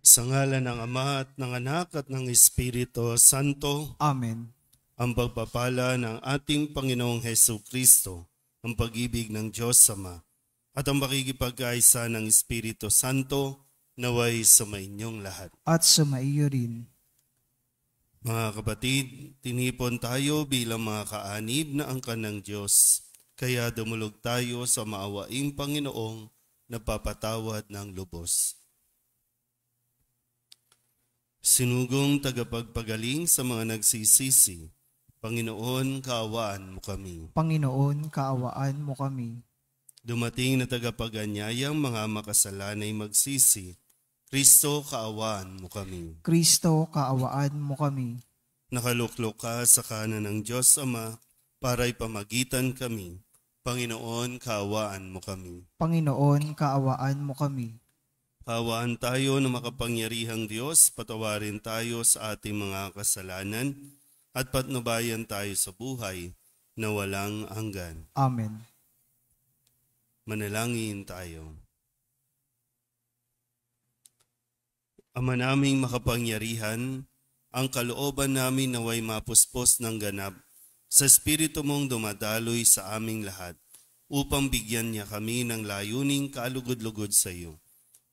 Sa ngalan ng Ama at ng Anak at ng Espiritu Santo, Amen. ang pagpapala ng ating Panginoong Hesukristo, ang pag-ibig ng Diyos Ama, at ang makikipagkaisa ng Espiritu Santo, naway sa inyong lahat. At sumaiyo rin. Mga kapatid, tinipon tayo bilang mga kaanib na angkan ng Diyos, kaya dumulog tayo sa maawaing Panginoong napapatawad ng lubos. Sinugong tagapagpagaling sa mga nagsisisi, Panginoon, kaawaan mo kami. Panginoon, kaawaan mo kami. Dumating na tagapag-anyayang mga makasalanay magsisi, Kristo, kaawaan mo kami. Kristo, kaawaan mo kami. Nakaluklok ka sa kanan ng Diyos Ama para ipamagitan kami. Panginoon, kaawaan mo kami. Panginoon, kaawaan mo kami. Kaawaan tayo ng makapangyarihang Diyos, patawarin tayo sa ating mga kasalanan at patnubayan tayo sa buhay na walang hanggan. Amen. Manalangin tayo. Ama naming makapangyarihan, ang kalooban namin naway mapuspos ng ganap sa Espiritu mong dumadaloy sa aming lahat upang bigyan niya kami ng layuning kalugod-lugod sa iyo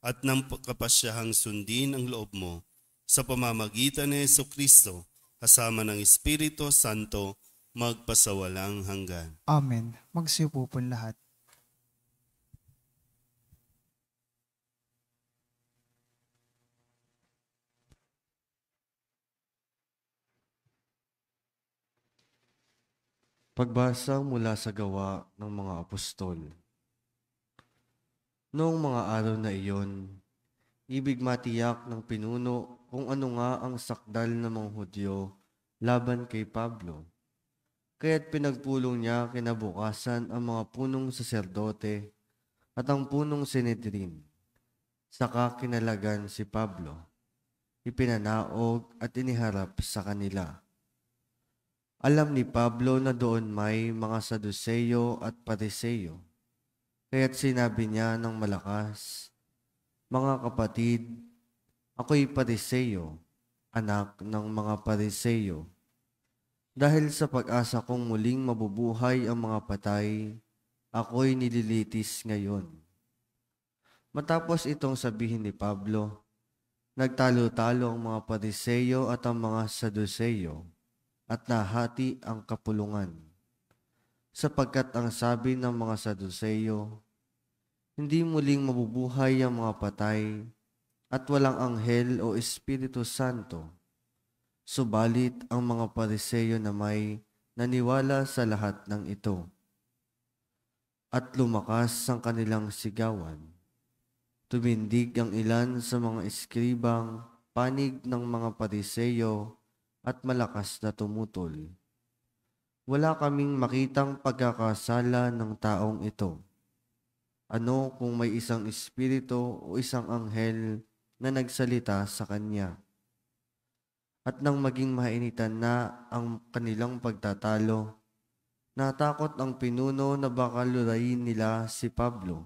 at ng kapasyahang sundin ang loob mo sa pamamagitan ni Jesucristo kasama ng Espiritu Santo magpasawalang hanggan. Amen. Magsiupo po lahat. Pagbasa mula sa gawa ng mga apostol. Noong mga araw na iyon, ibig matiyak ng pinuno kung ano nga ang sakdal ng mga Hudyo laban kay Pablo. Kaya't pinagpulong niya kinabukasan ang mga punong saserdote at ang punong Sanhedrin. Saka kinalagan si Pablo, ipinanaog at iniharap sa kanila. Alam ni Pablo na doon may mga Saduseyo at Pariseyo. Kaya't sinabi niya ng malakas, "Mga kapatid, ako'y Pariseyo, anak ng mga Pariseyo. Dahil sa pag-asa kong muling mabubuhay ang mga patay, ako'y nililitis ngayon." Matapos itong sabihin ni Pablo, nagtalo-talo ang mga Pariseyo at ang mga Saduseyo, at nahati ang kapulungan. Sapagkat ang sabi ng mga Saduseyo, hindi muling mabubuhay ang mga patay at walang anghel o Espiritu Santo. Subalit ang mga Pariseyo na may naniwala sa lahat ng ito. At lumakas ang kanilang sigawan. Tumindig ang ilan sa mga eskribang panig ng mga Pariseyo at malakas na tumutol. Wala kaming makitang pagkakasala ng taong ito. Ano kung may isang espiritu o isang anghel na nagsalita sa kanya? At nang maging mainitan na ang kanilang pagtatalo, natakot ang pinuno na baka lurayin nila si Pablo.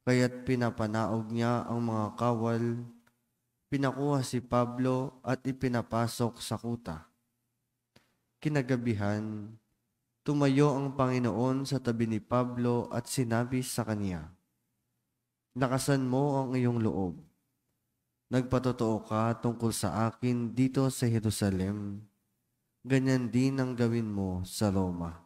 Kaya't pinapanaog niya ang mga kawal. Pinakuha si Pablo at ipinapasok sa kuta. Kinagabihan, tumayo ang Panginoon sa tabi ni Pablo at sinabi sa kanya, "Lakasan mo ang iyong loob. Nagpatotoo ka tungkol sa akin dito sa Jerusalem. Ganyan din ang gawin mo sa Roma."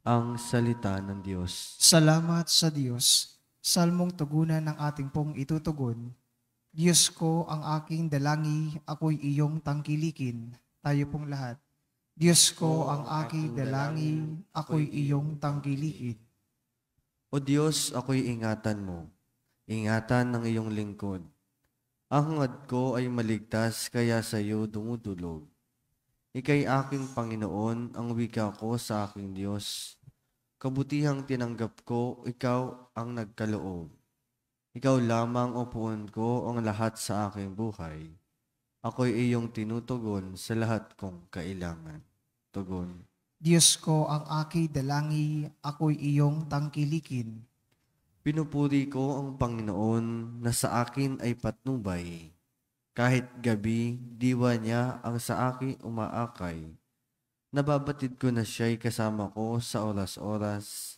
Ang salita ng Diyos. Salamat sa Diyos. Salmong tugunan ng ating pong itutugon. Diyos ko, ang aking dalangi, ako'y iyong tangkilikin. Tayo pong lahat. Diyos ko, ang aking dalangi, ako'y iyong tangkilikin. O Diyos, ako'y ingatan mo. Ingatan ng iyong lingkod. Ang hangad ko ay maligtas, kaya sa iyo dumudulog. Ika'y aking Panginoon, ang wika ko sa aking Diyos. Kabutihang tinanggap ko, ikaw ang nagkaloob. Ikaw lamang upuan ko ang lahat sa aking buhay. Ako'y iyong tinutugon sa lahat kong kailangan. Tugon. Diyos ko, ang aking dalangi, ako'y iyong tangkilikin. Pinupuri ko ang Panginoon na sa akin ay patnubay. Kahit gabi, diwa niya ang sa akin umaakay. Nababatid ko na siya'y kasama ko sa oras-oras.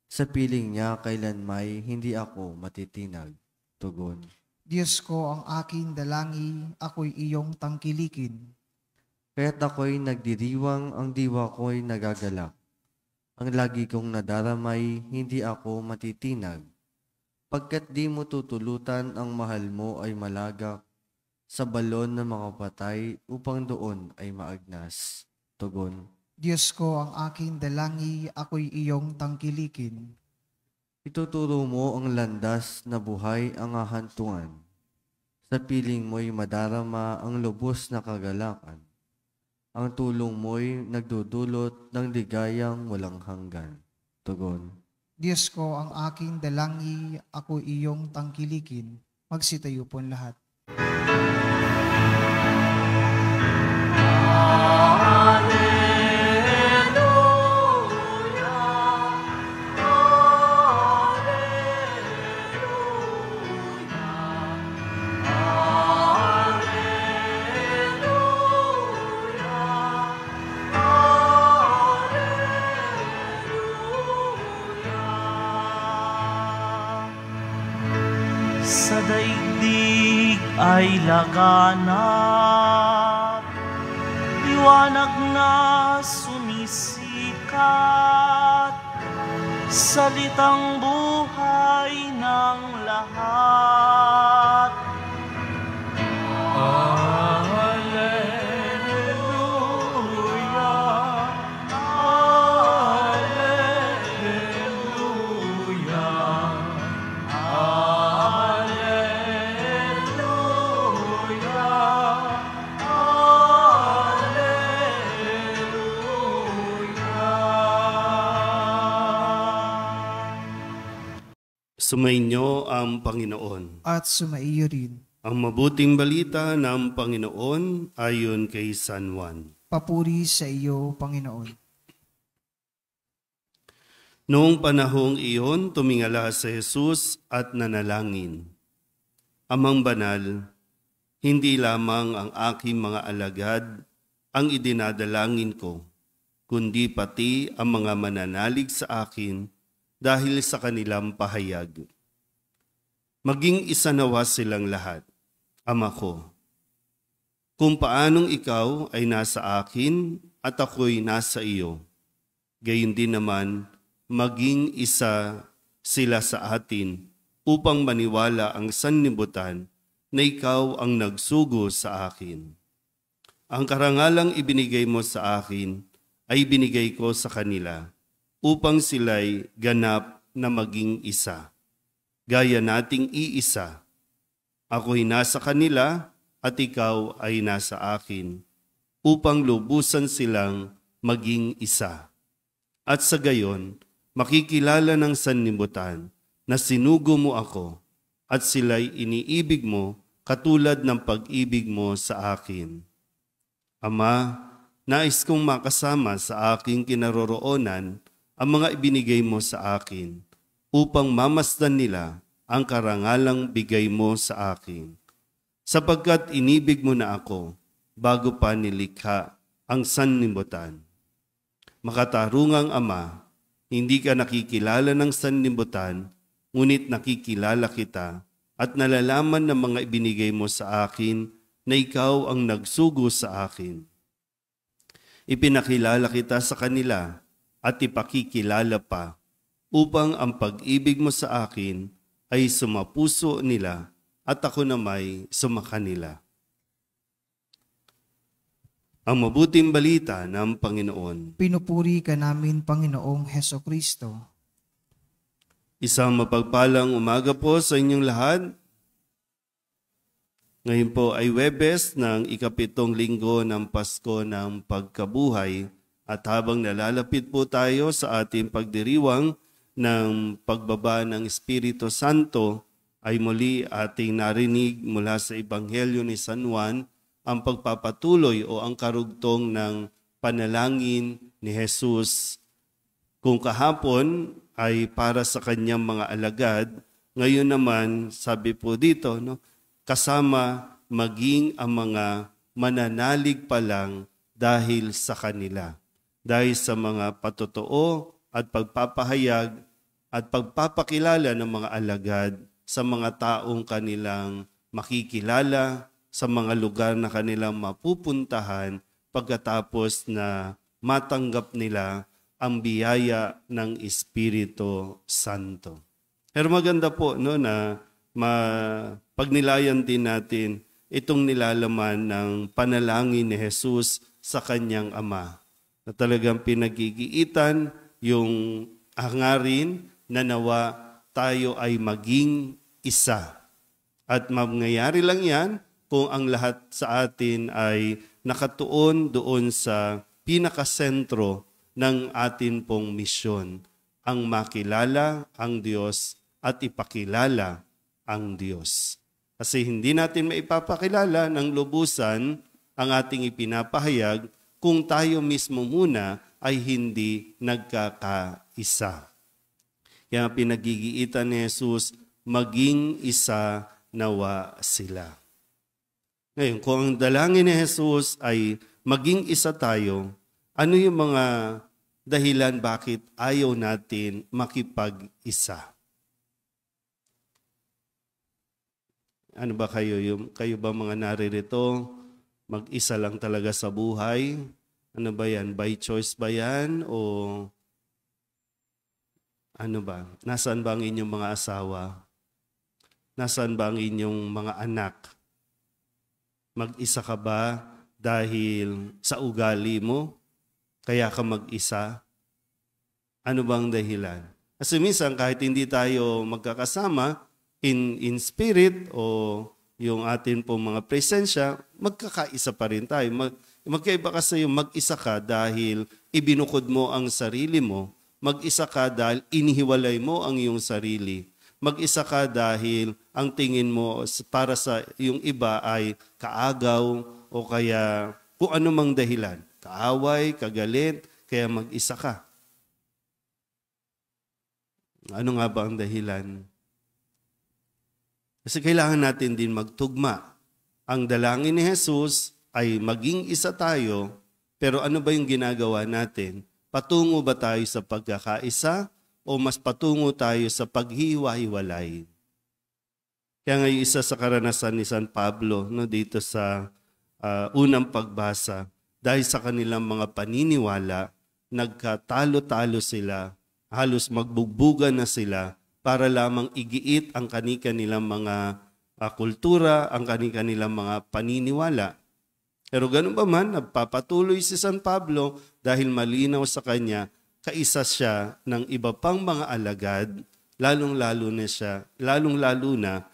Sa piling niya kailan may hindi ako matitinag. Tugon. Diyos ko ang aking dalangi, ako'y iyong tangkilikin. Kaya't ako'y nagdiriwang, ang diwa ko'y nagagalak. Ang lagi kong nadaramay, hindi ako matitinag. Pagkat di mo tutulutan, ang mahal mo ay malagak sa balon ng mga patay upang doon ay maagnas. Tugon. Diyos ko ang aking dalangi, ako'y iyong tangkilikin. Ituturo mo ang landas na buhay ang hahantungan. Sa piling mo'y madarama ang lubos na kagalakan. Ang tulong mo'y nagdudulot ng ligayang walang hanggan. Tugon. Diyos ko ang aking dalangi, ako'y iyong tangkilikin. Magsitayo po lahat. Sa daigdig ay laganap, liwanag na sumisikat, salitang buhay ng lahat. Sumainyo ang Panginoon. At sumaiyo rin. Ang mabuting balita ng Panginoon ayon kay San Juan. Papuri sa iyo, Panginoon. Noong panahong iyon, tumingala si Jesus at nanalangin. Amang banal, hindi lamang ang aking mga alagad ang idinadalangin ko, kundi pati ang mga mananalig sa akin dahil sa kanilang pahayag. Maging isa nawa silang lahat, Ama ko. Kung paanong ikaw ay nasa akin at ako'y nasa iyo, gayon din naman maging isa sila sa atin upang maniwala ang sanlibutan na ikaw ang nagsugo sa akin. Ang karangalang ibinigay mo sa akin ay binigay ko sa kanila upang sila'y ganap na maging isa. Gaya nating iisa, ako'y nasa kanila at ikaw ay nasa akin, upang lubusan silang maging isa. At sa gayon, makikilala ng sanlibutan na sinugo mo ako at sila'y iniibig mo katulad ng pag-ibig mo sa akin. Ama, nais kong makasama sa aking kinaroroonan ang mga ibinigay mo sa akin, upang mamasdan nila ang karangalang bigay mo sa akin. Sapagkat inibig mo na ako bago pa nilikha ang sanlibutan. Makatarungang Ama, hindi ka nakikilala ng sanlibutan, ngunit nakikilala kita at nalalaman ng mga ibinigay mo sa akin na ikaw ang nagsugo sa akin. Ipinakilala kita sa kanila at ipakikilala pa, upang ang pag-ibig mo sa akin ay sumapuso nila at ako na may sumakanila. Ang mabuting balita ng Panginoon. Pinupuri ka namin, Panginoong Hesukristo. Isang mapagpalang umaga po sa inyong lahat. Ngayon po ay Huwebes ng ikapitong linggo ng Pasko ng Pagkabuhay. At habang nalalapit po tayo sa ating pagdiriwang ng pagbaba ng Espiritu Santo, ay muli ating narinig mula sa Ebanghelyo ni San Juan ang pagpapatuloy o ang karugtong ng panalangin ni Jesus. Kung kahapon ay para sa kanyang mga alagad. Ngayon naman, sabi po dito, no, kasama maging ang mga mananalig pa lang dahil sa kanila. Dahil sa mga patotoo at pagpapahayag at pagpapakilala ng mga alagad sa mga taong kanilang makikilala, sa mga lugar na kanilang mapupuntahan pagkatapos na matanggap nila ang biyaya ng Espiritu Santo. Pero maganda po no, na pagnilayan din natin itong nilalaman ng panalangin ni Jesus sa kanyang Ama. Na talagang pinagigiitan yung hangarin na nawa tayo ay maging isa. At mangyayari lang yan kung ang lahat sa atin ay nakatuon doon sa pinakasentro ng atin pong misyon, ang makilala ang Diyos at ipakilala ang Diyos. Kasi hindi natin maipapakilala ng lubusan ang ating ipinapahayag kung tayo mismo muna ay hindi nagkakaisa. Kaya pinagigiitan ni Jesus, maging isa nawa sila. Ngayon, kung ang dalangin ni Jesus ay maging isa tayo, ano yung mga dahilan bakit ayaw natin makipag-isa? Ano ba kayo ba mga naririto? Mag-isa lang talaga sa buhay? Ano ba yan? By choice ba yan? O ano ba? Nasaan ba ang inyong mga asawa? Nasaan ba ang inyong mga anak? Mag-isa ka ba dahil sa ugali mo? Kaya ka mag-isa? Ano bang dahilan? Kasi minsan kahit hindi tayo magkakasama in spirit o yung atin pong mga presensya, magkakaisa pa rin tayo. Magkaiba kasi yung mag-isa ka dahil ibinukod mo ang sarili mo. Mag-isa ka dahil inihiwalay mo ang iyong sarili. Mag-isa ka dahil ang tingin mo para sa yung iba ay kaagaw o kaya kung anumang dahilan. Kaaway, kagalit, kaya mag-isa ka. Ano nga ba ang dahilan? Kasi kailangan natin din magtugma. Ang dalangin ni Jesus ay maging isa tayo, pero ano ba yung ginagawa natin? Patungo ba tayo sa pagkakaisa o mas patungo tayo sa paghiwa-hiwalay? Kaya ngayon isa sa karanasan ni San Pablo no, dito sa unang pagbasa, dahil sa kanilang mga paniniwala, nagkatalo-talo sila, halos magbugbugan na sila para lamang igiit ang kani-kanilang mga kultura, ang kani-kanilang mga paniniwala. Pero ganun pa man, nagpapatuloy si San Pablo dahil malinaw sa kanya, kaisa siya ng iba pang mga alagad, lalong-lalo na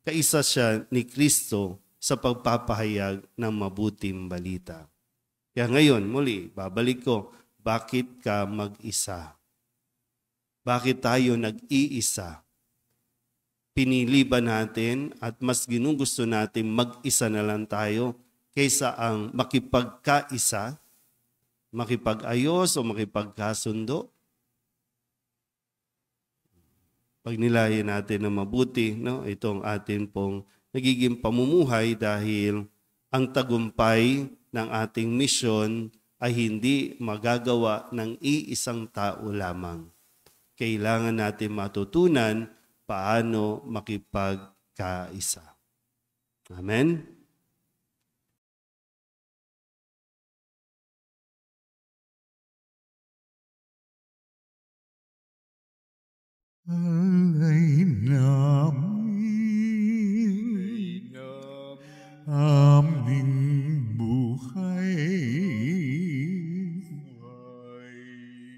kaisa siya ni Kristo sa pagpapahayag ng mabuting balita. Kaya ngayon, muli, babalik ko, bakit ka mag-isa? Bakit tayo nag-iisa? Pinili ba natin at mas ginugusto natin mag-isa na lang tayo kaysa ang makipagkaisa, makipag-ayos o makipagkasundo? Pagnilayan natin na mabuti, no? Itong atin pong nagiging pamumuhay dahil ang tagumpay ng ating misyon ay hindi magagawa ng iisang tao lamang. Kailangan natin matutunan paano makipagkaisa. Amen? Alay namin aming buhay,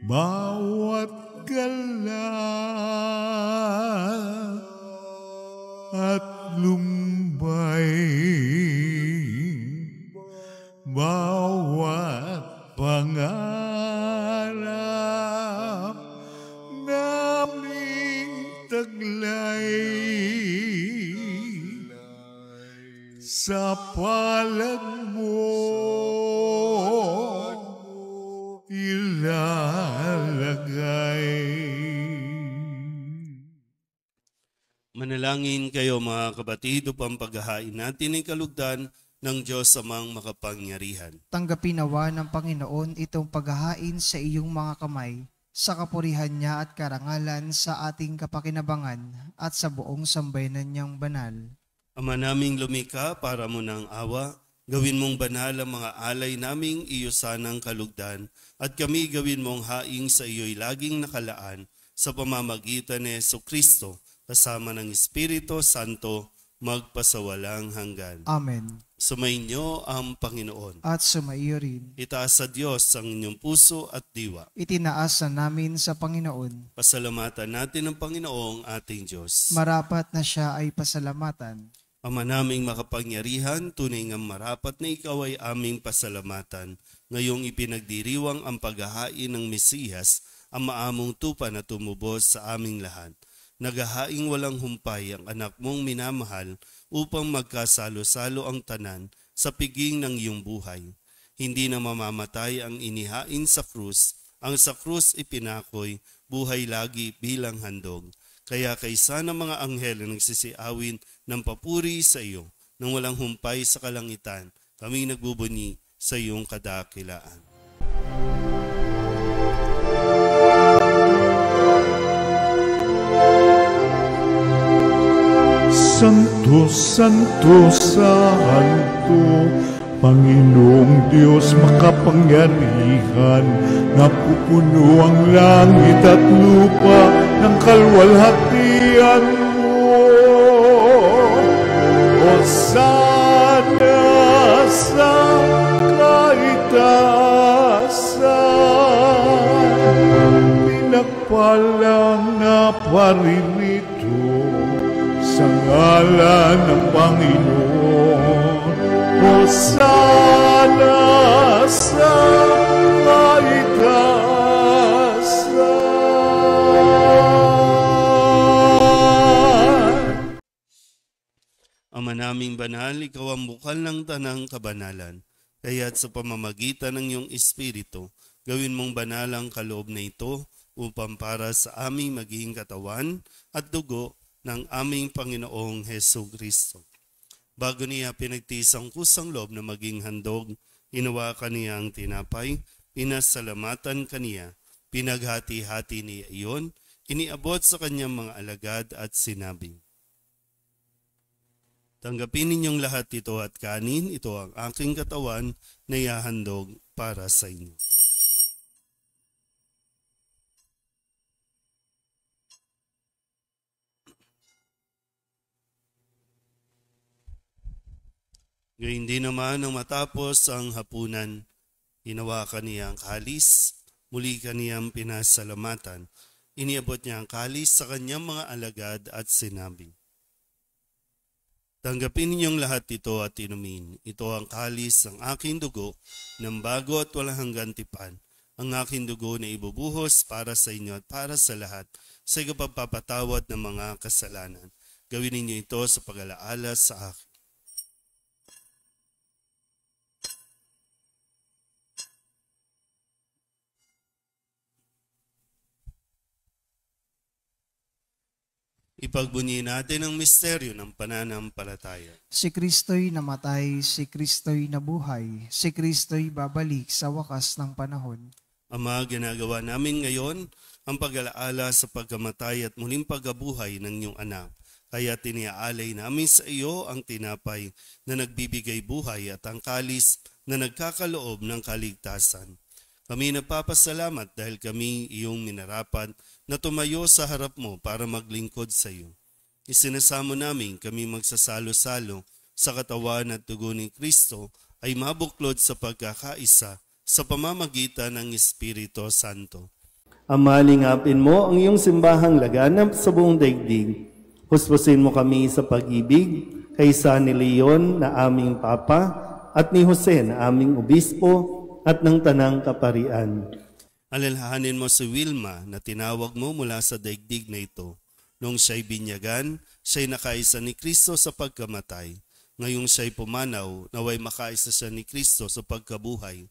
bawat galak at lumbay, bawat pangarap naming taglay, sa palad mo ilalagay. Manalangin kayo mga kapatid upang paghahain natin ay kalugdan ng Diyos amang makapangyarihan. Tanggapin nawa ng Panginoon itong paghahain sa iyong mga kamay, sa kapurihan niya at karangalan sa ating kapakinabangan at sa buong sambayanan niyang banal. Ama naming lumikha, para mo ng awa, gawin mong banal ang mga alay naming iyo sanang kalugdan, at kami gawin mong haing sa iyo'y laging nakalaan sa pamamagitan ni Jesucristo, kasama ng Espiritu Santo, magpasawalang hanggan. Amen. Sumainyo ang Panginoon. At sumaiyo rin. Itaas sa Diyos ang inyong puso at diwa. Itinaas na namin sa Panginoon. Pasalamatan natin ang Panginoong ating Diyos. Marapat na siya ay pasalamatan. Ama naming makapangyarihan, tunay nga marapat na ikaw ay aming pasalamatan. Ngayong ipinagdiriwang ang paghahain ng Mesiyas, ang maamong tupa na tumubos sa aming lahat. Naghahaing walang humpay ang anak mong minamahal upang magkasalo-salo ang tanan sa piging ng iyong buhay. Hindi na mamamatay ang inihain sa krus, ang sa krus ipinakoy, buhay lagi bilang handog. Kaya kaysa ng mga anghel na nagsisiawin ng papuri sa iyo, nang walang humpay sa kalangitan, kami nagbubuni sa iyong kadakilaan. Santo, Santo, Santo, Panginoong Diyos makapangyarihan, napupuno ang langit at lupa ng kalwalhatian mo. Hosana sa kaitaasan, pinagpalang na paririto sa ngalan ng Panginoon. Hosana sa kaitaasan. Ama naming banal, ikaw ang bukal ng tanang kabanalan. Kaya't sa pamamagitan ng iyong Espiritu, gawin mong banal ang kaloob na ito upang para sa aming maging katawan at dugo ng aming Panginoong Jesucristo. Bago niya pinagtiis ang kusang loob na maging handog, hinawakan niya ang tinapay, pinasalamatan kaniya, pinaghati-hati niya iyon, iniabot sa kanyang mga alagad at sinabi, tanggapin ninyong lahat ito at kanin, ito ang aking katawan na ihahandog para sa inyo. Gayun din naman nang matapos ang hapunan, hinawakan niya ang kalis, muli kaniyang pinasalamatan. Iniabot niya ang kalis sa kanyang mga alagad at sinabi, tanggapin ninyong lahat ito at inumin. Ito ang kalis ng aking dugo ng bago at walang hanggang tipan. Ang aking dugo na ibubuhos para sa inyo at para sa lahat sa ikapagpapatawad ng mga kasalanan. Gawin ninyo ito sa pag-alaala sa akin. Ipagbunyi natin ang misteryo ng pananampalataya. Si Kristo'y namatay, si Kristo'y nabuhay, si Kristo'y babalik sa wakas ng panahon. Ama, ginagawa namin ngayon ang pag-alaala sa pagkamatay at muling pagkabuhay ng iyong anak. Kaya tiniaalay namin sa iyo ang tinapay na nagbibigay buhay at ang kalis na nagkakaloob ng kaligtasan. Kami nagpapasalamat dahil kami iyong minarapat na tumayo sa harap mo para maglingkod sa iyo. Isinasamo namin kami magsasalo-salo sa katawan at dugo ni Kristo ay mabuklod sa pagkakaisa sa pamamagitan ng Espiritu Santo. Ama, lingapin mo ang iyong simbahang laganap sa buong daigdig. Huspusin mo kami sa pag-ibig kay San Leon na aming Papa at ni Jose na aming Obispo at ng Tanang Kaparian. Alalahanin mo si Wilma na tinawag mo mula sa daigdig na ito. Noong siya'y binyagan, siya'y nakaisa ni Kristo sa pagkamatay. Ngayong siya'y pumanaw, naway makaisa siya ni Kristo sa pagkabuhay.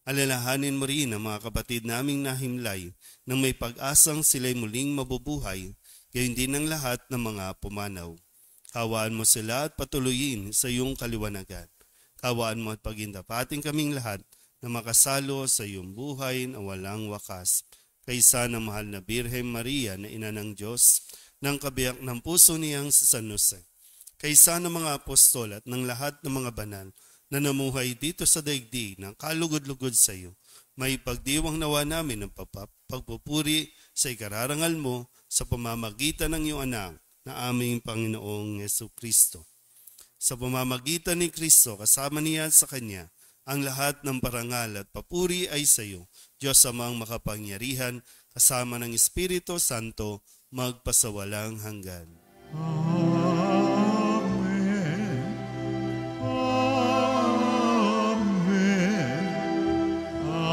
Alalahanin mo rin ang mga kapatid naming nahimlay nang may pag-asang sila'y muling mabubuhay. gayon din ang lahat ng mga pumanaw. Kawaan mo sila at patuloyin sa iyong kaliwanagan. Kawaan mo at pagindapating kaming lahat na makasalo sa iyong buhay na walang wakas. Kaysa ng mahal na Birhen Maria na ina ng Diyos, ng kabiyak ng puso niyang sa San Jose. Kaysa ng mga apostol at ng lahat ng mga banal na namuhay dito sa daigdig ng kalugod-lugod sa iyo, may pagdiwang nawa namin ng pagpupuri sa ikararangal mo sa pamamagitan ng iyong anak na aming Panginoong Jesucristo. Sa pamamagitan ni Kristo, kasama niya at sa Kanya, ang lahat ng parangal at papuri ay sa iyo, Diyos amang makapangyarihan, kasama ng Espiritu Santo, magpasawalang hanggan. Amen. Amen. Amen. Amen.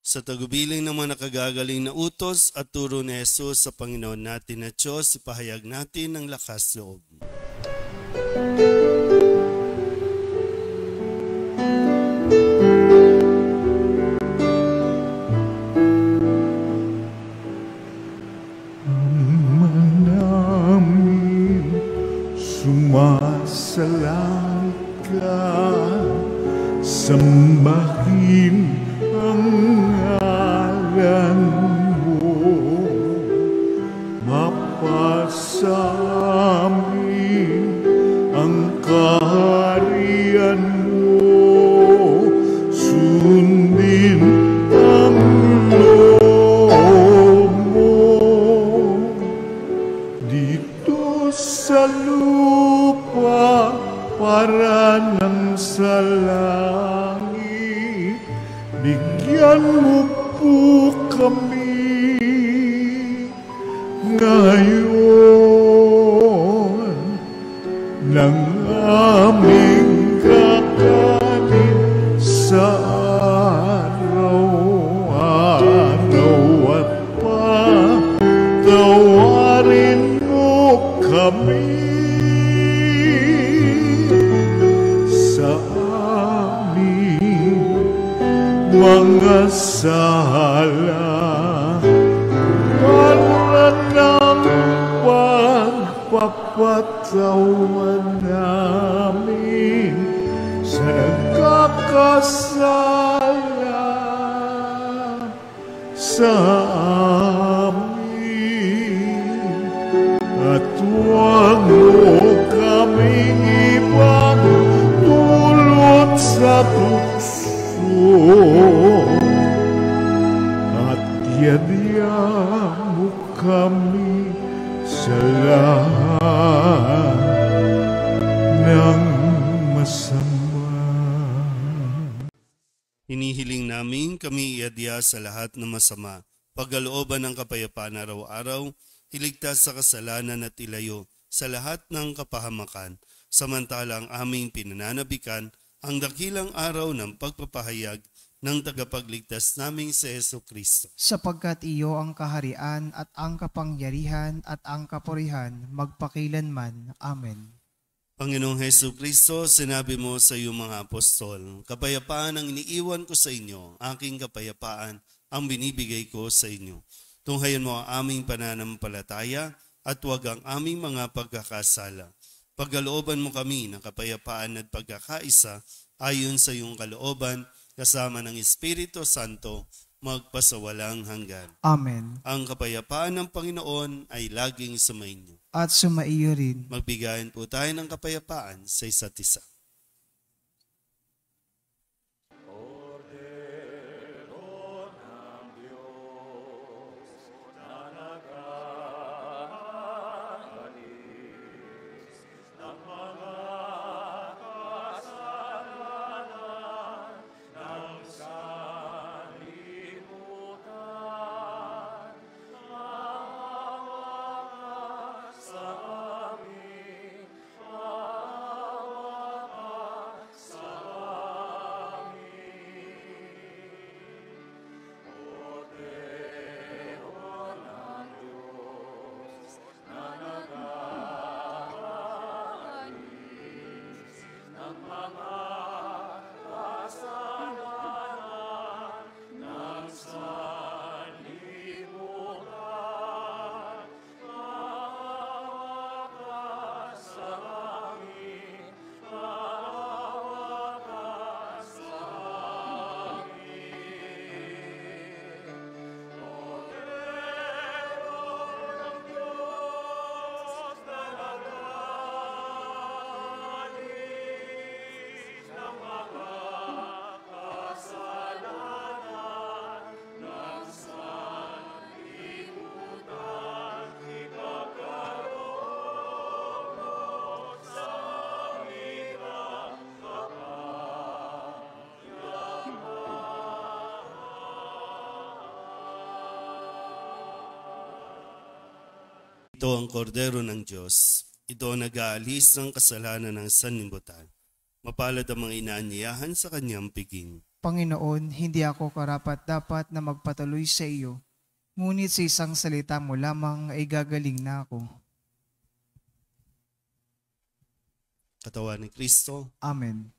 Sa tagubilin ng mga nakagagaling na utos at turo ni Jesus sa Panginoon natin na Diyos, ipahayag natin ang lakas loob. Namin sumasalang ka, sambahin ang ngalan mo, mapasamin ang kaharian mo, sundin ang loob mo dito sa lupa para nang sa langit. Bigyan mo po kami ngayon ng aming kakanin sa araw-araw at patawarin mo kami sa aming mga sala para ng pagpapatawan namin sa nagkakasala sa amin, at huwag mo kaming ipagdulot sa tukso, at yadya mo kami sa lahat ng masama. Hinihiling namin kami iadya sa lahat ng masama, pagkalooban ng kapayapaan araw-araw, iligtas sa kasalanan at ilayo sa lahat ng kapahamakan, samantalang aming pinananabikan ang dakilang araw ng pagpapahayag ng tagapagligtas naming si Jesucristo. Sapagkat iyo ang kaharian at ang kapangyarihan at ang kapurihan magpakilanman. Amen. Panginoong Jesucristo, sinabi mo sa iyong mga apostol, kapayapaan ang iniiwan ko sa inyo, aking kapayapaan ang binibigay ko sa inyo. Tunghayan mo ang aming pananampalataya at huwag ang aming mga pagkakasala. Pagkalooban mo kami ng kapayapaan at pagkakaisa ayon sa iyong kalooban, kasama ng Espiritu Santo, magpasawalang hanggan. Amen. Ang kapayapaan ng Panginoon ay laging sumainyo. At sumaiyo rin. Magbigayan po tayo ng kapayapaan sa isa't isa. Ito ang kordero ng Diyos. Ito ang nag-aalis ng kasalanan ng sanlibutan. Mapalad ang mga inaanyayahan sa kanyang piging. Panginoon, hindi ako karapat-dapat na magpatuloy sa iyo, ngunit sa isang salita mo lamang ay gagaling na ako. Katawan ni Kristo. Amen.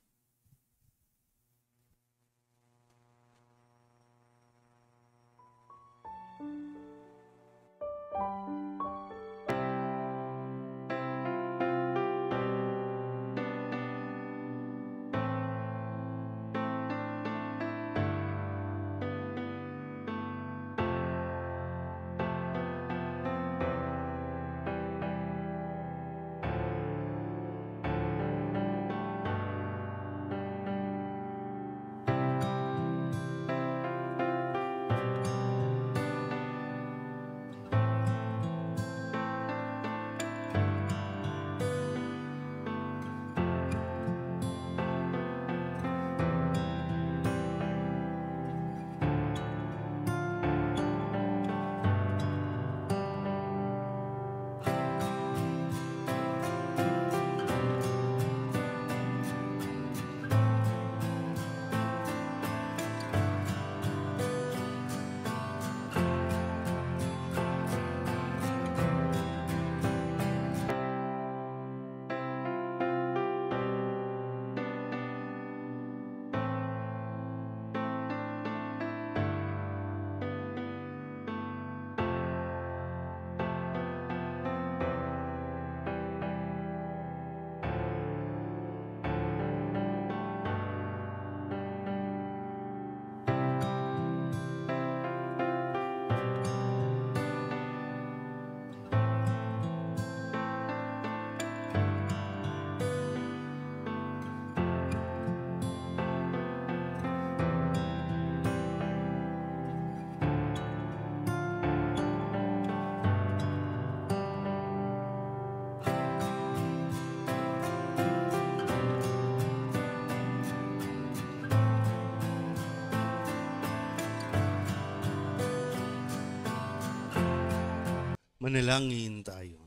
Manalangin tayo.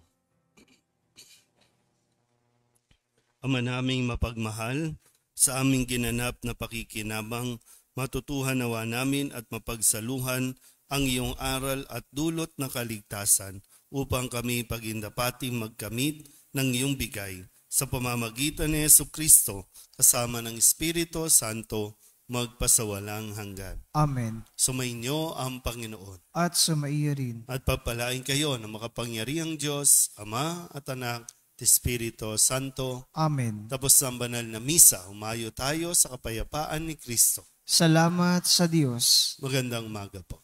Ama naming mapagmahal, sa aming ginanap na pakikinabang, matutuhan nawa namin at mapagsaluhan ang iyong aral at dulot na kaligtasan upang kami pagindapating magkamit ng iyong bigay sa pamamagitan ni Jesucristo kasama ng Espiritu Santo magpasawalang hanggan. Amen. Sumainyo ang Panginoon. At sumaiyo rin. At pagpalain kayo ng makapangyarihang Diyos, Ama at Anak, at Espiritu Santo. Amen. Tapos ang banal na misa, humayo tayo sa kapayapaan ni Kristo. Salamat sa Diyos. Magandang umaga po.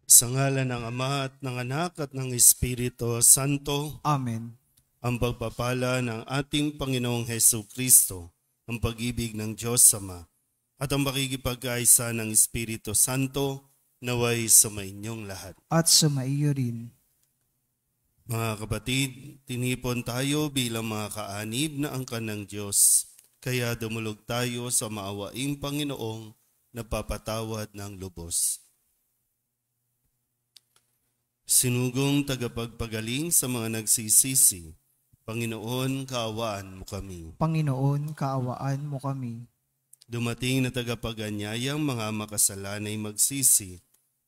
Sa ngalan ng Ama at ng Anak at ng Espiritu Santo. Amen. Ang pagpapala ng ating Panginoong Hesus Kristo, ang pag-ibig ng Diyos Ama, at ang makikipagkaisa ng Espiritu Santo, naway sumainyong lahat. At sumaiyo rin. Mga kapatid, tinipon tayo bilang mga kaanib na angkan ng Diyos, kaya dumulog tayo sa maawaing Panginoong napapatawad ng lubos. Sinugong tagapagpagaling sa mga nagsisisi, Panginoon, kaawaan mo kami. Panginoon, kaawaan mo kami. Dumating na tagapag-anyayang mga makasalanay magsisi,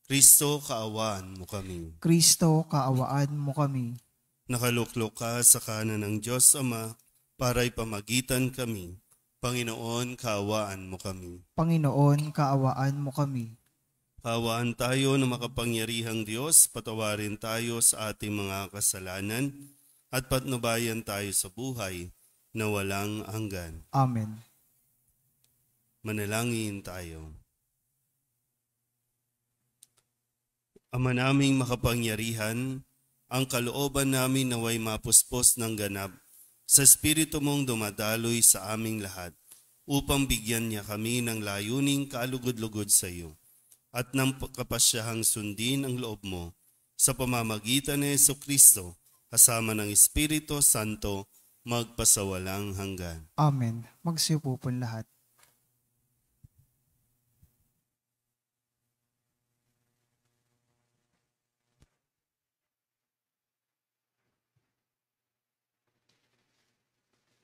Kristo, kaawaan mo kami. Kristo, kaawaan mo kami. Nakaluklok ka sa kanan ng Diyos Ama para ipamagitan kami. Panginoon, kaawaan mo kami. Panginoon, kaawaan mo kami. Kaawaan tayo ng makapangyarihang Diyos, patawarin tayo sa ating mga kasalanan, at patnubayan tayo sa buhay na walang hanggan. Amen. Manalangin tayo. Ama naming makapangyarihan, ang kalooban namin naway mapuspos ng ganap sa Espiritu mong dumadaloy sa aming lahat upang bigyan niya kami ng layuning kaalugod-lugod sa iyo at ng kapasyahang sundin ang loob mo sa pamamagitan ni Jesucristo kasama ng Espiritu Santo magpasawalang hanggan. Amen. Magsiupo po lahat.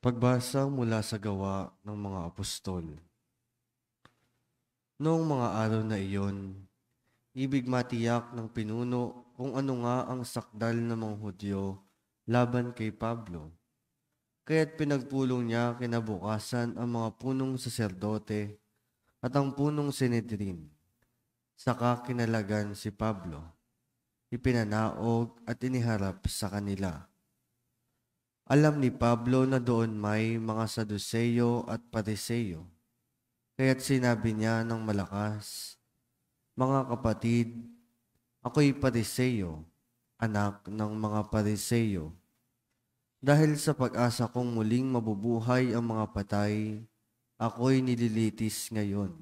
Pagbasa mula sa Gawa ng mga Apostol. Noong mga araw na iyon, ibig matiyak ng pinuno kung ano nga ang sakdal ng mga Hudyo laban kay Pablo. Kaya't pinagpulong niya kinabukasan ang mga punong saserdote at ang punong Sinedrin. Saka kinalagan si Pablo, ipinanaog at iniharap sa kanila. Alam ni Pablo na doon may mga Saduseyo at Pariseyo. Kaya't sinabi niya ng malakas, "Mga kapatid, ako'y Pariseyo, anak ng mga Pariseyo. Dahil sa pag-asa kong muling mabubuhay ang mga patay, ako'y nililitis ngayon."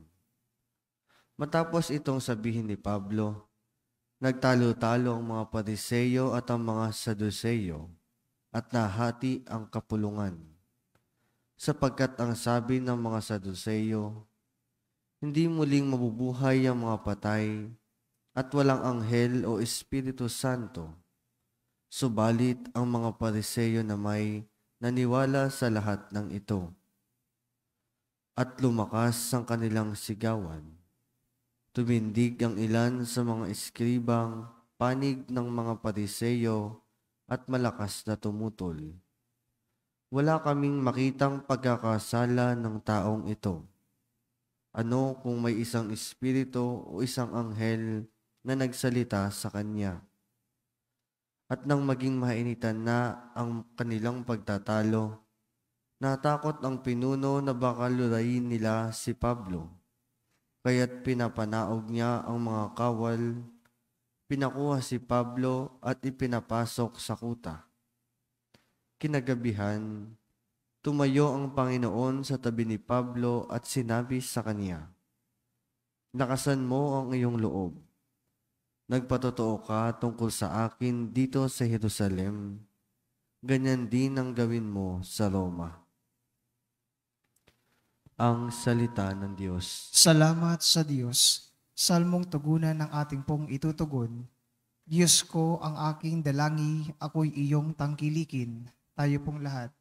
Matapos itong sabihin ni Pablo, nagtalo-talo ang mga Pariseyo at ang mga Saduseyo, at nahati ang kapulungan. Sapagkat ang sabi ng mga Saduseyo, hindi muling mabubuhay ang mga patay at walang anghel o Espiritu Santo. Subalit ang mga Pariseyo na may naniwala sa lahat ng ito. At lumakas ang kanilang sigawan. Tumindig ang ilan sa mga eskribang panig ng mga Pariseyo at malakas na tumutol. Wala kaming makitang pagkakasala ng taong ito. Ano kung may isang espiritu o isang anghel na nagsalita sa kanya? At nang maging mainitan na ang kanilang pagtatalo, natakot ang pinuno na baka lurayin nila si Pablo. Kaya't pinapanaog niya ang mga kawal. Pinakuha si Pablo at ipinapasok sa kuta. Kinagabihan, tumayo ang Panginoon sa tabi ni Pablo at sinabi sa kanya, "Lakasan mo ang iyong loob. Nagpatotoo ka tungkol sa akin dito sa Jerusalem. Ganyan din ang gawin mo sa Roma." Ang salita ng Diyos. Salamat sa Diyos. Salmong tugunan ng ating pong itutugon. Diyos ko ang aking dalangi, ako'y iyong tangkilikin. Tayo pong lahat.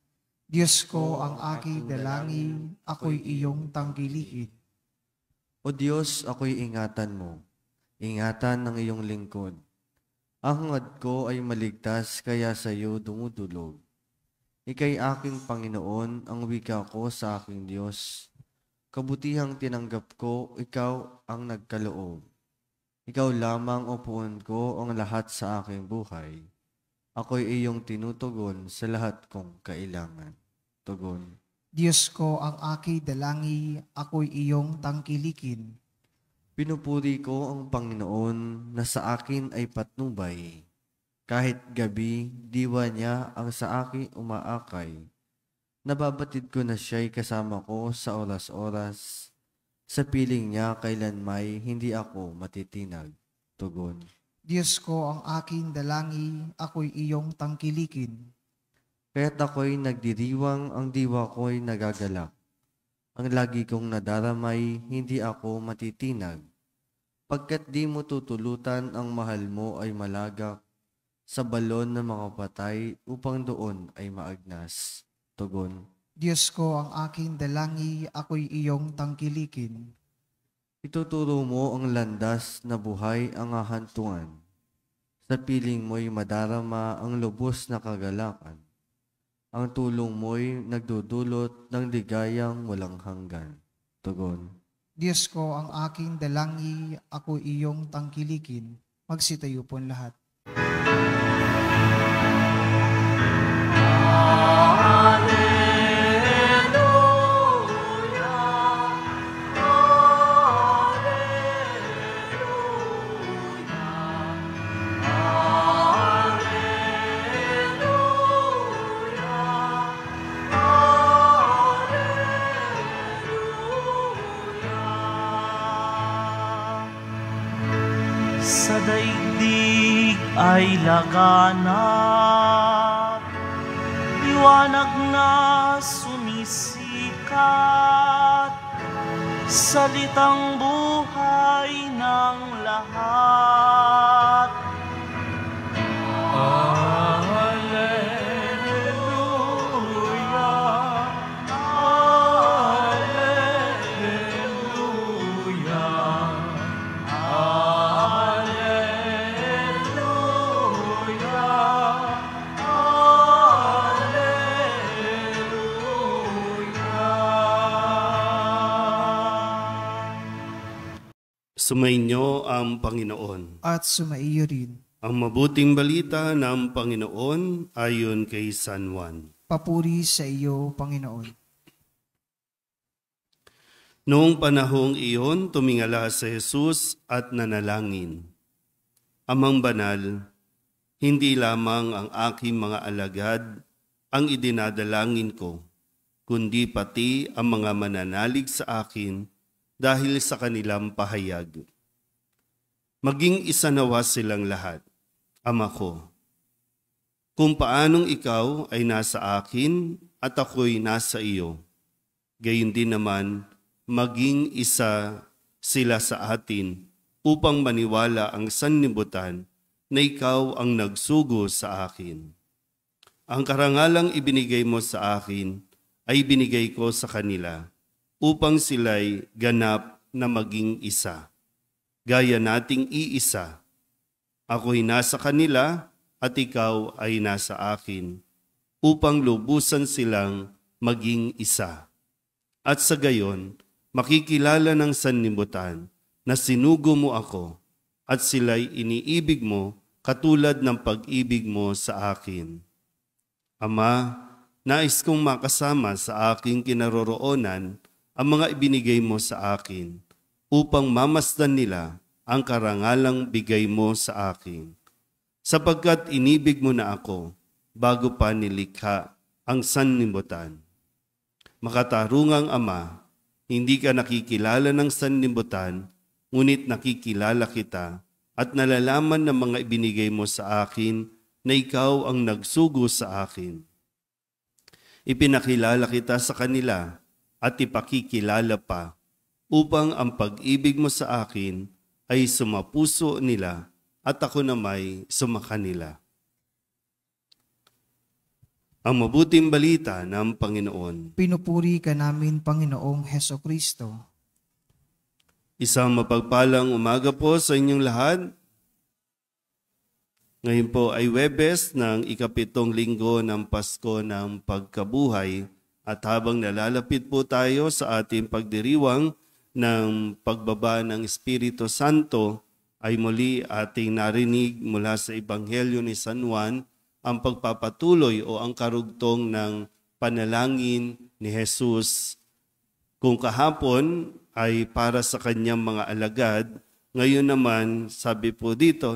Diyos ko ang aking dalangi, ako'y iyong tangkilikin. O Diyos, ako'y ingatan mo. Ingatan ng iyong lingkod. Ang hangad ko ay maligtas, kaya sa iyo dumudulog. Ika'y aking Panginoon, ang wika ko sa aking Diyos. Kabutihang tinanggap ko, ikaw ang nagkaloob. Ikaw lamang upuan ko ang lahat sa aking buhay. Ako'y iyong tinutugon sa lahat kong kailangan. Tugon. Diyos ko ang aking dalangi, ako'y iyong tangkilikin. Pinupuri ko ang Panginoon na sa akin ay patnubay. Kahit gabi, diwa niya ang sa akin umaakay. Nababatid ko na siya'y kasama ko sa oras-oras. Sa piling niya kailanmay hindi ako matitinag. Tugon. Diyos ko ang aking dalangi, ako'y iyong tangkilikin. Kaya't ako'y nagdiriwang, ang diwa ko'y nagagalak. Ang lagi kong nadaramay, hindi ako matitinag. Pagkat di mo tutulutan, ang mahal mo ay malagak sa balon ng mga patay upang doon ay maagnas. Tugon. Diyos ko ang aking dalangi, ako'y iyong tangkilikin. Ituturo mo ang landas na buhay ang hahantungan. Sa piling mo'y madarama ang lubos na kagalakan. Ang tulong mo'y nagdudulot ng ligayang walang hanggan. Tugon. Diyos ko ang aking dalangi, ako'y iyong tangkilikin. Magsitayo po lahat. Sa daigdig ay laganap, liwanag na sumisikat, salitang buhay ng lahat. Alleluia, Sumainyo ang Panginoon. At sumaiyo rin. Ang mabuting balita ng Panginoon ayon kay San Juan. Papuri sa iyo, Panginoon. Noong panahong iyon, tumingala si Jesus at nanalangin. Amang banal, hindi lamang ang aking mga alagad ang idinadalangin ko, kundi pati ang mga mananalig sa akin dahil sa kanilang pahayag. Maging isa nawa silang lahat, Ama ko. Kung paanong ikaw ay nasa akin at ako'y nasa iyo, gayon din naman maging isa sila sa atin upang maniwala ang sanlibutan na ikaw ang nagsugo sa akin. Ang karangalang ibinigay mo sa akin ay binigay ko sa kanila upang sila'y ganap na maging isa. Gaya nating iisa, ako'y nasa kanila at ikaw ay nasa akin, upang lubusan silang maging isa. At sa gayon, makikilala ng sanlibutan na sinugo mo ako at sila'y iniibig mo katulad ng pag-ibig mo sa akin. Ama, nais kong makasama sa aking kinaroroonan ang mga ibinigay mo sa akin upang mamasdan nila ang karangalang bigay mo sa akin. Sapagkat inibig mo na ako bago pa nilikha ang sanlibutan. Makatarungang Ama, hindi ka nakikilala ng sanlibutan, ngunit nakikilala kita at nalalaman ng mga ibinigay mo sa akin na ikaw ang nagsugo sa akin. Ipinakilala kita sa kanila at ipakikilala pa upang ang pag-ibig mo sa akin ay sumapuso nila at ako na may sumakanila. Ang mabuting balita ng Panginoon. Pinupuri ka namin, Panginoong Hesukristo. Isang mapagpalang umaga po sa inyong lahat. Ngayon po ay Huwebes ng ika-7 linggo ng Pasko ng Pagkabuhay at habang nalalapit po tayo sa ating pagdiriwang ng pagbaba ng Espiritu Santo ay muli ating narinig mula sa Ebanghelyo ni San Juan ang pagpapatuloy o ang karugtong ng panalangin ni Jesus. Kung kahapon ay para sa kanyang mga alagad, ngayon naman sabi po dito,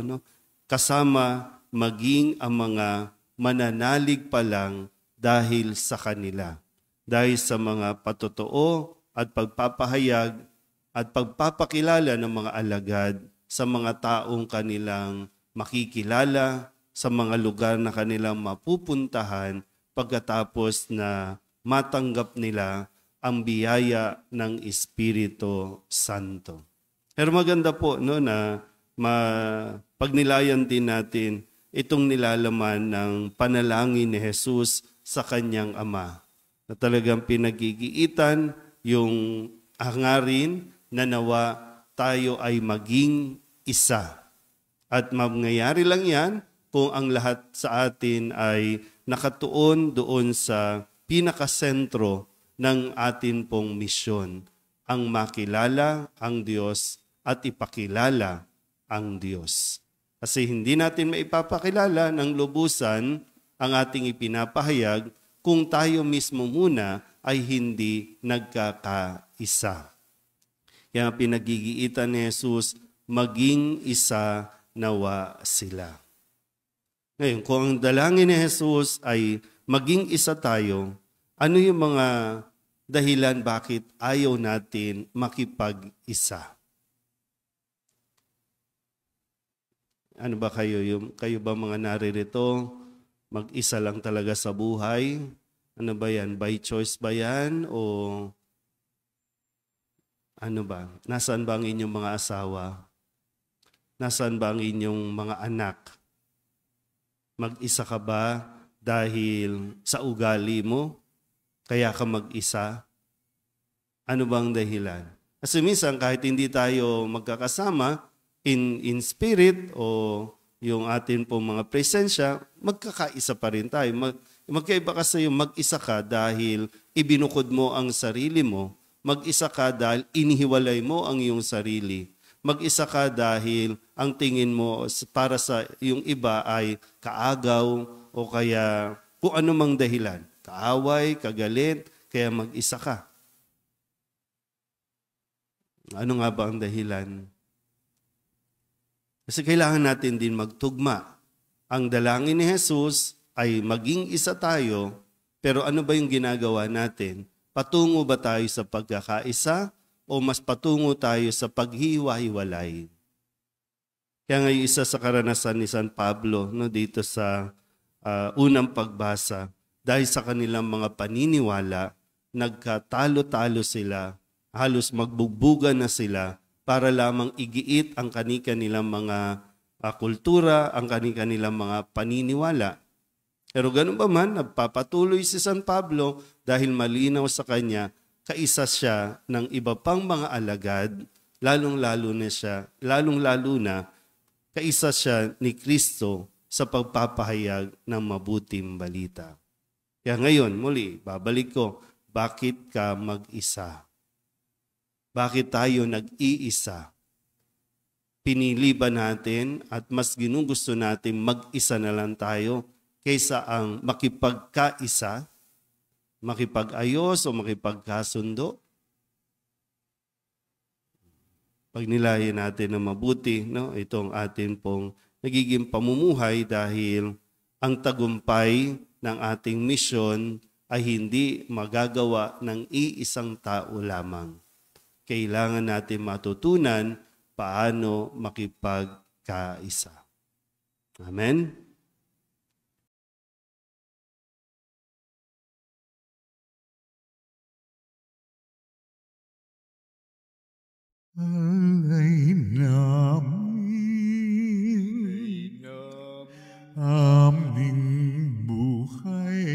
kasama maging ang mga mananalig pa lang dahil sa kanila. Dahil sa mga patotoo at pagpapahayag at pagpapakilala ng mga alagad sa mga taong kanilang makikilala, sa mga lugar na kanilang mapupuntahan pagkatapos na matanggap nila ang biyaya ng Espiritu Santo. Pero maganda po na pagnilayan din natin itong nilalaman ng panalangin ni Jesus sa kanyang Ama, na talagang pinagigiitan yung hangarin na nawa tayo ay maging isa. At mangyayari lang yan kung ang lahat sa atin ay nakatuon doon sa pinakasentro ng atin pong misyon, ang makilala ang Diyos at ipakilala ang Diyos. Kasi hindi natin maipapakilala ng lubusan ang ating ipinapahayag kung tayo mismo muna ay hindi nagkakaisa. Kaya pinagigiitan ni Jesus, maging isa nawa sila. Ngayon, kung ang dalangin ni Jesus ay maging isa tayo, ano yung mga dahilan bakit ayaw natin makipag-isa? Ano ba kayo? Kayo ba mga naririto? Mag-isa lang talaga sa buhay? Ano ba yan? By choice ba yan? O ano ba? Nasaan ba ang inyong mga asawa? Nasaan ba ang inyong mga anak? Mag-isa ka ba dahil sa ugali mo? Kaya ka mag-isa? Ano bang dahilan? Kasi minsan kahit hindi tayo magkakasama in spirit o yung atin pong mga presensya, magkakaisa pa rin tayo. Magkaiba kasi yung mag-isa ka dahil ibinukod mo ang sarili mo. Mag-isa ka dahil inihiwalay mo ang iyong sarili. mag-isa ka dahil ang tingin mo para sa yung iba ay kaagaw o kaya kung ano mang dahilan. Kaaway, kagalit, kaya mag-isa ka. Ano nga ba ang dahilan? Kasi kailangan natin din magtugma. Ang dalangin ni Jesus ay maging isa tayo, pero ano ba yung ginagawa natin? Patungo ba tayo sa pagkakaisa o mas patungo tayo sa paghiwa-hiwalay? Kaya nga yung isa sa karanasan ni San Pablo dito sa unang pagbasa, dahil sa kanilang mga paniniwala, nagkatalo-talo sila, halos magbugbugan na sila para lamang igiit ang kanilang mga kultura, ang kanilang mga paniniwala. Pero ganun ba man, nagpapatuloy si San Pablo dahil malinaw sa kanya, kaisa siya ng iba pang mga alagad, lalong-lalo na kaisa siya ni Kristo sa pagpapahayag ng mabuting balita. Kaya ngayon, muli, babalik ko, bakit ka mag-isa? Bakit tayo nag-iisa? Pinili ba natin at mas ginugusto natin mag-isa na lang tayo kaysa ang makipagkaisa, makipag-ayos o makipagkasundo? Pag nilayan natin na mabuti, itong atin pong nagiging pamumuhay dahil ang tagumpay ng ating misyon ay hindi magagawa ng iisang tao lamang. Kailangan natin matutunan paano makipagkaisa. Amen? Alay namin aming buhay,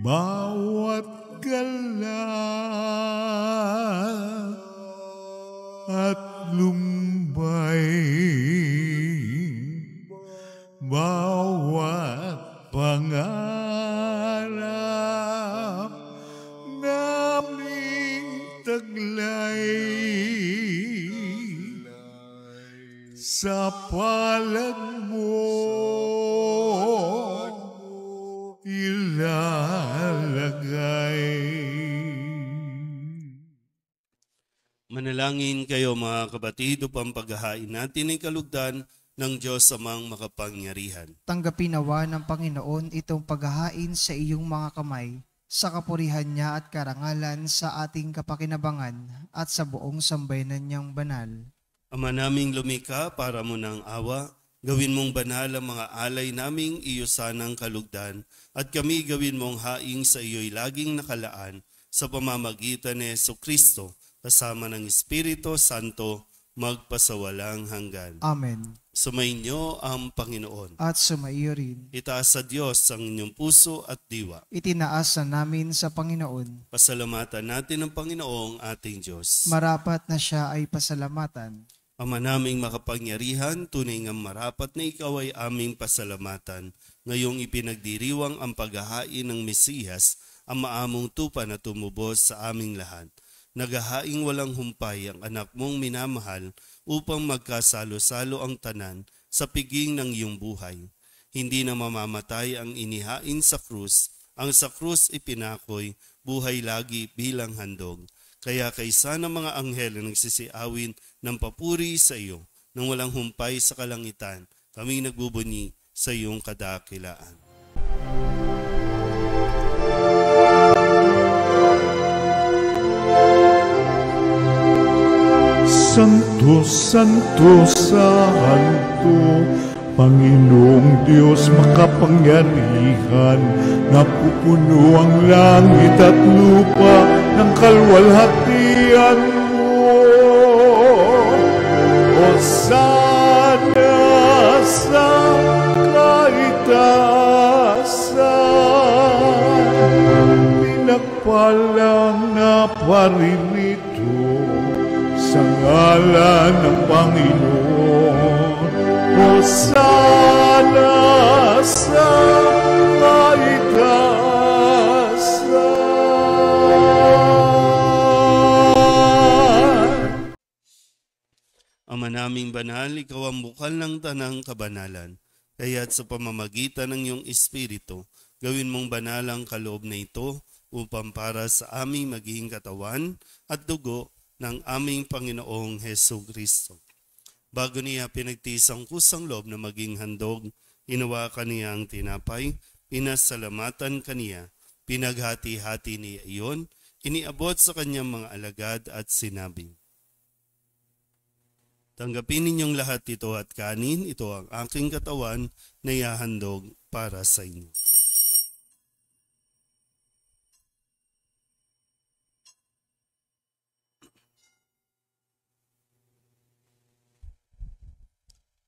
bawat galak at lumbay, bawat pangarap naming taglay, sa palad mo ilalagay. Manalangin kayo mga kapatid upang paghahain natin ang kalugdan ng Diyos Amang makapangyarihan. Tanggapin nawa ng Panginoon itong paghahain sa iyong mga kamay, sa kapurihan niya at karangalan sa ating kapakinabangan at sa buong sambayanan niyang banal. Ama naming lumikha, para mo ng awa, gawin mong banal ang mga alay naming iyo sanang kalugdan, at kami gawin mong haing sa iyo'y laging nakalaan sa pamamagitan ni Jesucristo, kasama ng Espiritu Santo, magpasawalang hanggan. Amen. Sumainyo ang Panginoon. At sumaiyo rin. Itaas sa Diyos ang inyong puso at diwa. Itinaas na namin sa Panginoon. Pasalamatan natin ang Panginoong ating Diyos. Marapat na siya ay pasalamatan. Ama naming makapangyarihan, tunay nga marapat na ikaw ay aming pasalamatan. Ngayong ipinagdiriwang ang paghahain ng Mesiyas, ang maamong tupa na tumubos sa aming lahat. Naghahaing walang humpay ang anak mong minamahal upang magkasalo-salo ang tanan sa piging ng iyong buhay. Hindi na mamamatay ang inihain sa krus, ang sa krus ipinakoy, buhay lagi bilang handog. Kaya kaysa ng mga anghel na nagsisiawin ng papuri sa iyo, nang walang humpay sa kalangitan, kami nagbubuni sa iyong kadakilaan. Santo, Santo, Santo, Panginoong Diyos makapangyarihan, napupuno ang langit at lupa ng kalwalhatian mo. Hosana sa kaitaasan, pinagpalang na paririto sa ngalan ng Panginoon. Hosana sa kaitaasan. naming banal, ikaw ang bukal ng tanang kabanalan. Kaya't sa pamamagitan ng iyong Espiritu, gawin mong banal ang kaloob na ito upang para sa aming magiging katawan at dugo ng aming Panginoong Hesu Kristo. Bago niya pinagtiis ang kusang loob na maging handog, hinawakan niya ang tinapay, pinasalamatan kaniya, pinaghati-hati niya iyon, iniabot sa kanyang mga alagad at sinabi, tanggapin ninyong lahat ito at kanin, ito ang aking katawan na ihahandog para sa inyo.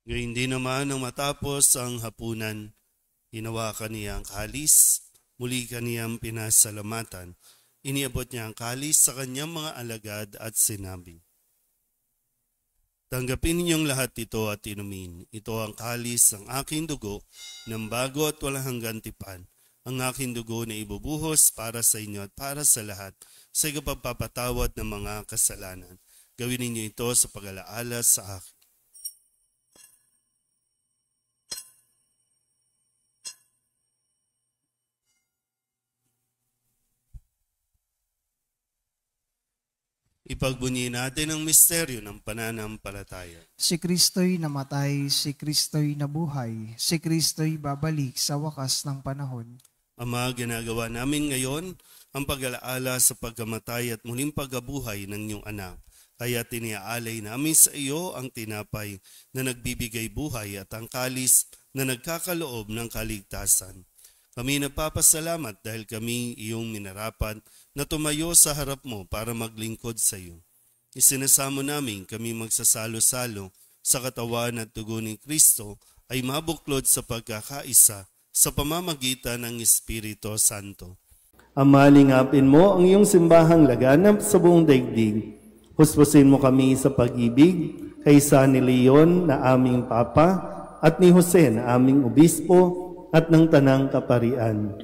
Gayun din naman nang matapos ang hapunan, hinawakan niya ang kalis, muli kaniyang pinasalamatan. Iniabot niya ang kalis sa kanyang mga alagad at sinabi, tanggapin ninyong lahat ito at inumin. Ito ang kalis ng aking dugo ng bago at walang hanggang tipan. Ang aking dugo na ibubuhos para sa inyo at para sa lahat sa ikapagpapatawad ng mga kasalanan. Gawin ninyo ito sa pag-alaala sa akin. Ipagbunyi natin ang misteryo ng pananampalataya. Si Kristo'y namatay, si Kristo'y nabuhay, si Kristo'y babalik sa wakas ng panahon. Ama, ginagawa namin ngayon ang pag-alaala sa pagkamatay at muling pagkabuhay ng iyong anak. Kaya tiniaalay namin sa iyo ang tinapay na nagbibigay buhay at ang kalis na nagkakaloob ng kaligtasan. Kami nagpapasalamat dahil kami iyong minarapat na tumayo sa harap mo para maglingkod sa iyo. Isinasamo namin kami magsasalo-salo sa katawan at dugo ni Kristo ay mabuklod sa pagkakaisa sa pamamagitan ng Espiritu Santo. Ama, lingapin mo ang iyong simbahang laganap sa buong daigdig. Huspusin mo kami sa pag-ibig kay San Leon na aming Papa at ni Jose na aming Obispo at ng Tanang Kaparian.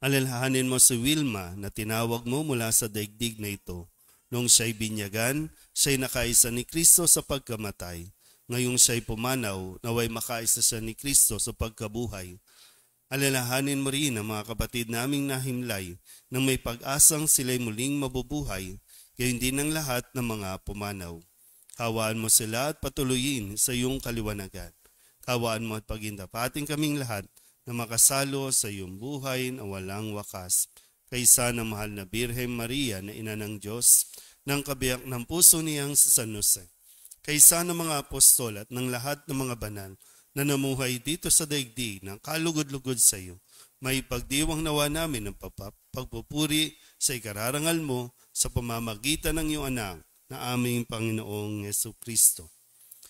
Alalahanin mo si Wilma na tinawag mo mula sa daigdig na ito. Nung siya'y binyagan, siya'y nakaisa ni Kristo sa pagkamatay. Ngayong siya'y pumanaw, naway makaisa siya ni Kristo sa pagkabuhay. Alalahanin mo rin ang mga kapatid naming nahimlay nang may pag-asang sila'y muling mabubuhay, gayon din ang lahat ng mga pumanaw. Kawaan mo sila at patuloyin sa iyong kaliwanagan. Kawaan mo at pagindapating kaming lahat na makasalo sa iyong buhay na walang wakas. Kaysa ng mahal na Birhen Maria na ina ng Diyos, ng kabiyak ng puso niyang si San Jose. Kaysa ng mga apostol at ng lahat ng mga banal na namuhay dito sa daigdig ng kalugod-lugod sa iyo, may pagdiwang nawa namin ng pagpupuri sa ikararangal mo sa pamamagitan ng iyong anak na aming Panginoong Hesu Kristo.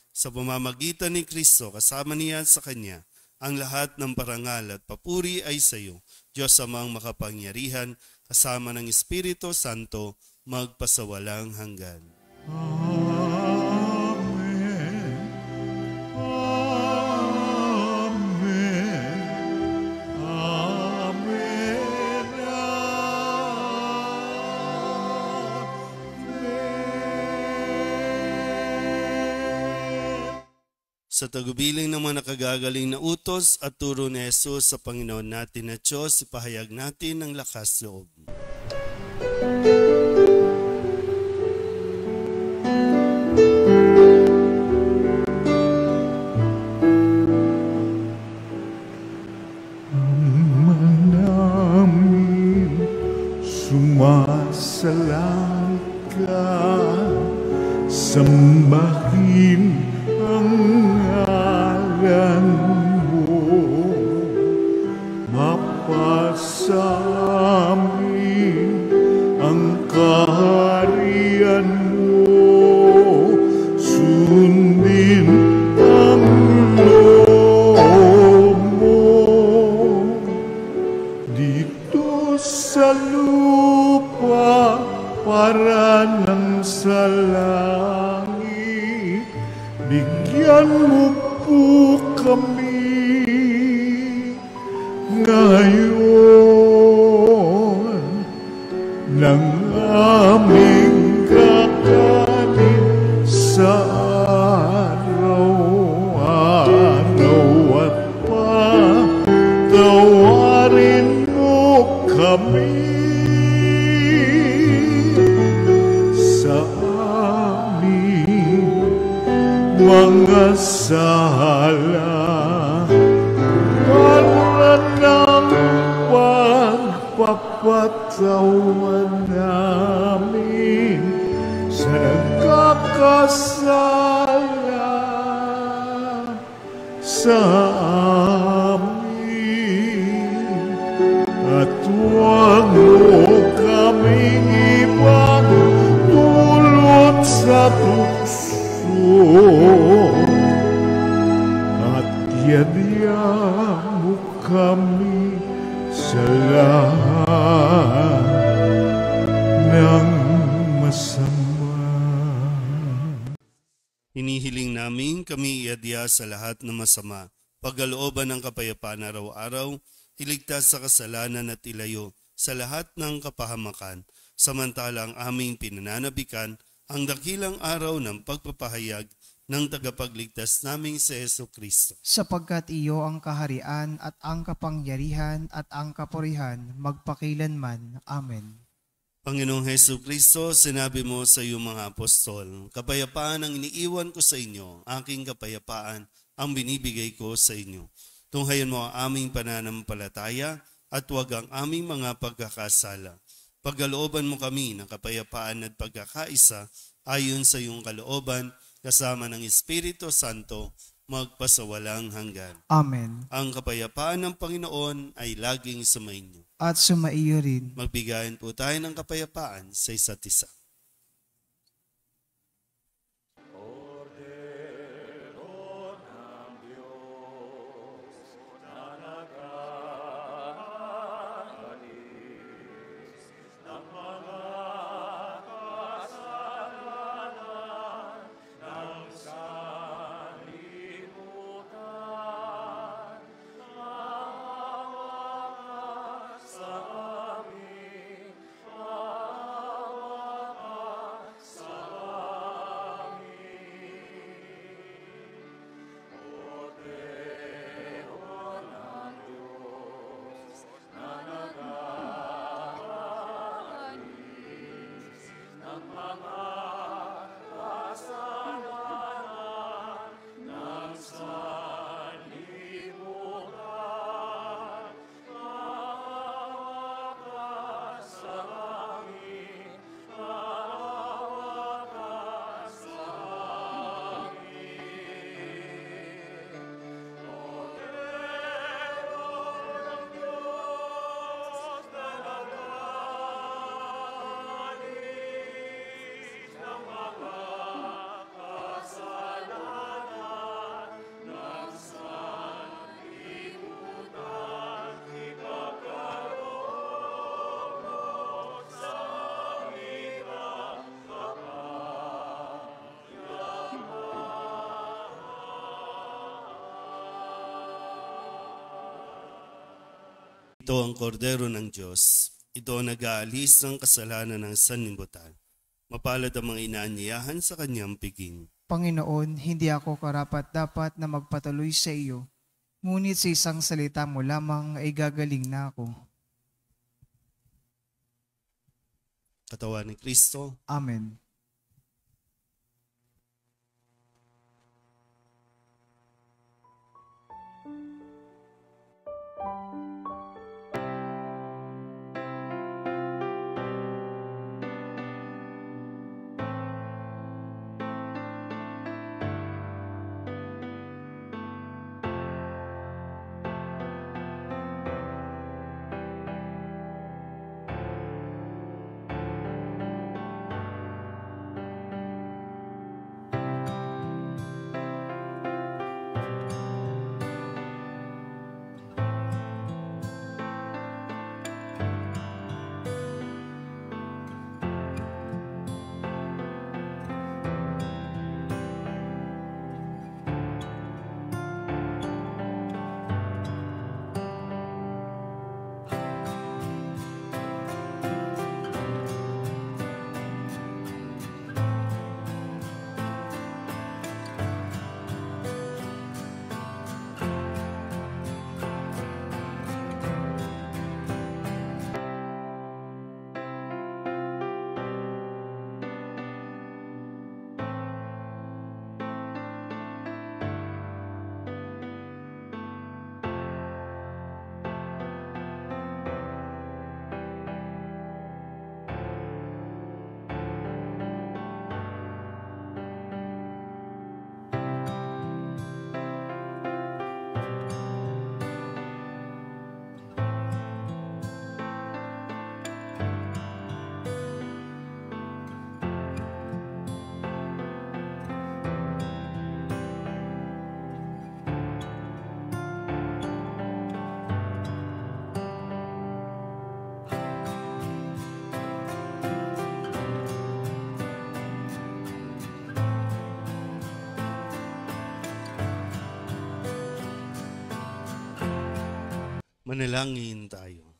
Sa pamamagitan ni Kristo, kasama niya sa Kanya, ang lahat ng parangal at papuri ay sa iyo, Diyos amang makapangyarihan, kasama ng Espiritu Santo, magpasawalang hanggan. Amen. Amen. Amen. Sa tagubilin ng mga nakagagaling na utos at turo ni Jesus sa Panginoon natin na Diyos, ipahayag natin ang lakas loob. Ama namin, sumasalang ka, sambahin ang ngalan mo, mapasamin ang kaharian mo, sundin ang loob mo, dito sa lupa para ng sa langit. Bigyan mo po kami ngayon ng aming kakanin sa mga sala para ng pagpapatawan namin sa nagkakasala sa amin. At huwag mo kaming ibang dulot sa tukso, at yadya mo kami sa lahat ng masama. Hinihiling namin kami iadya sa lahat ng masama, pagkalooban ng kapayapaan araw-araw, iligtas sa kasalanan at ilayo sa lahat ng kapahamakan, samantalang aming pinananabikan ang dakilang araw ng pagpapahayag ng tagapagligtas naming si Jesucristo. Sapagkat iyo ang kaharian at ang kapangyarihan at ang kapurihan magpakilanman. Amen. Panginoong Jesucristo, sinabi mo sa iyong mga apostol, kapayapaan ang iniiwan ko sa inyo, aking kapayapaan ang binibigay ko sa inyo. Tunghayan mo ang aming pananampalataya at huwag ang aming mga pagkakasala. Pagkalooban mo kami ng kapayapaan at pagkakaisa ayon sa iyong kalooban, kasama ng Espiritu Santo, magpasawalang hanggan. Amen. Ang kapayapaan ng Panginoon ay laging sumainyo. At sumaiyo rin. Magbigayan po tayo ng kapayapaan sa isa't isa. Ito ang kordero ng Diyos. Ito ang nag-aalis ng kasalanan ng sanlibutan. Mapalad ang mga inaanyayahan sa kanyang piging. Panginoon, hindi ako karapat-dapat na magpatuloy sa iyo, ngunit sa isang salita mo lamang ay gagaling na ako. Katawan ni Kristo. Amen. Manalangin tayo.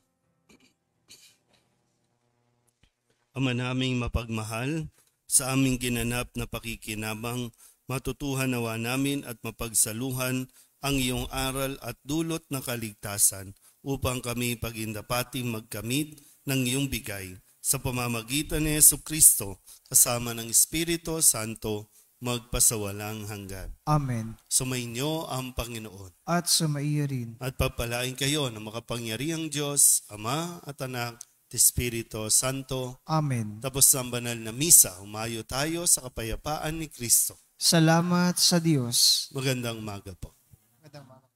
Ama naming mapagmahal, sa aming ginanap na pakikinabang, matutuhan nawa namin at mapagsaluhan ang iyong aral at dulot na kaligtasan upang kami pagindapating magkamit ng iyong bigay sa pamamagitan ni Jesucristo kasama ng Espiritu Santo magpasawalang hanggan. Amen. Sumainyo ang Panginoon. At sumaiyo rin. At pagpalain kayo ng makapangyarihang Diyos, Ama at Anak, at Espiritu Santo. Amen. Tapos ang banal na misa, humayo tayo sa kapayapaan ni Kristo. Salamat sa Diyos. Magandang umaga po. Magandang umaga.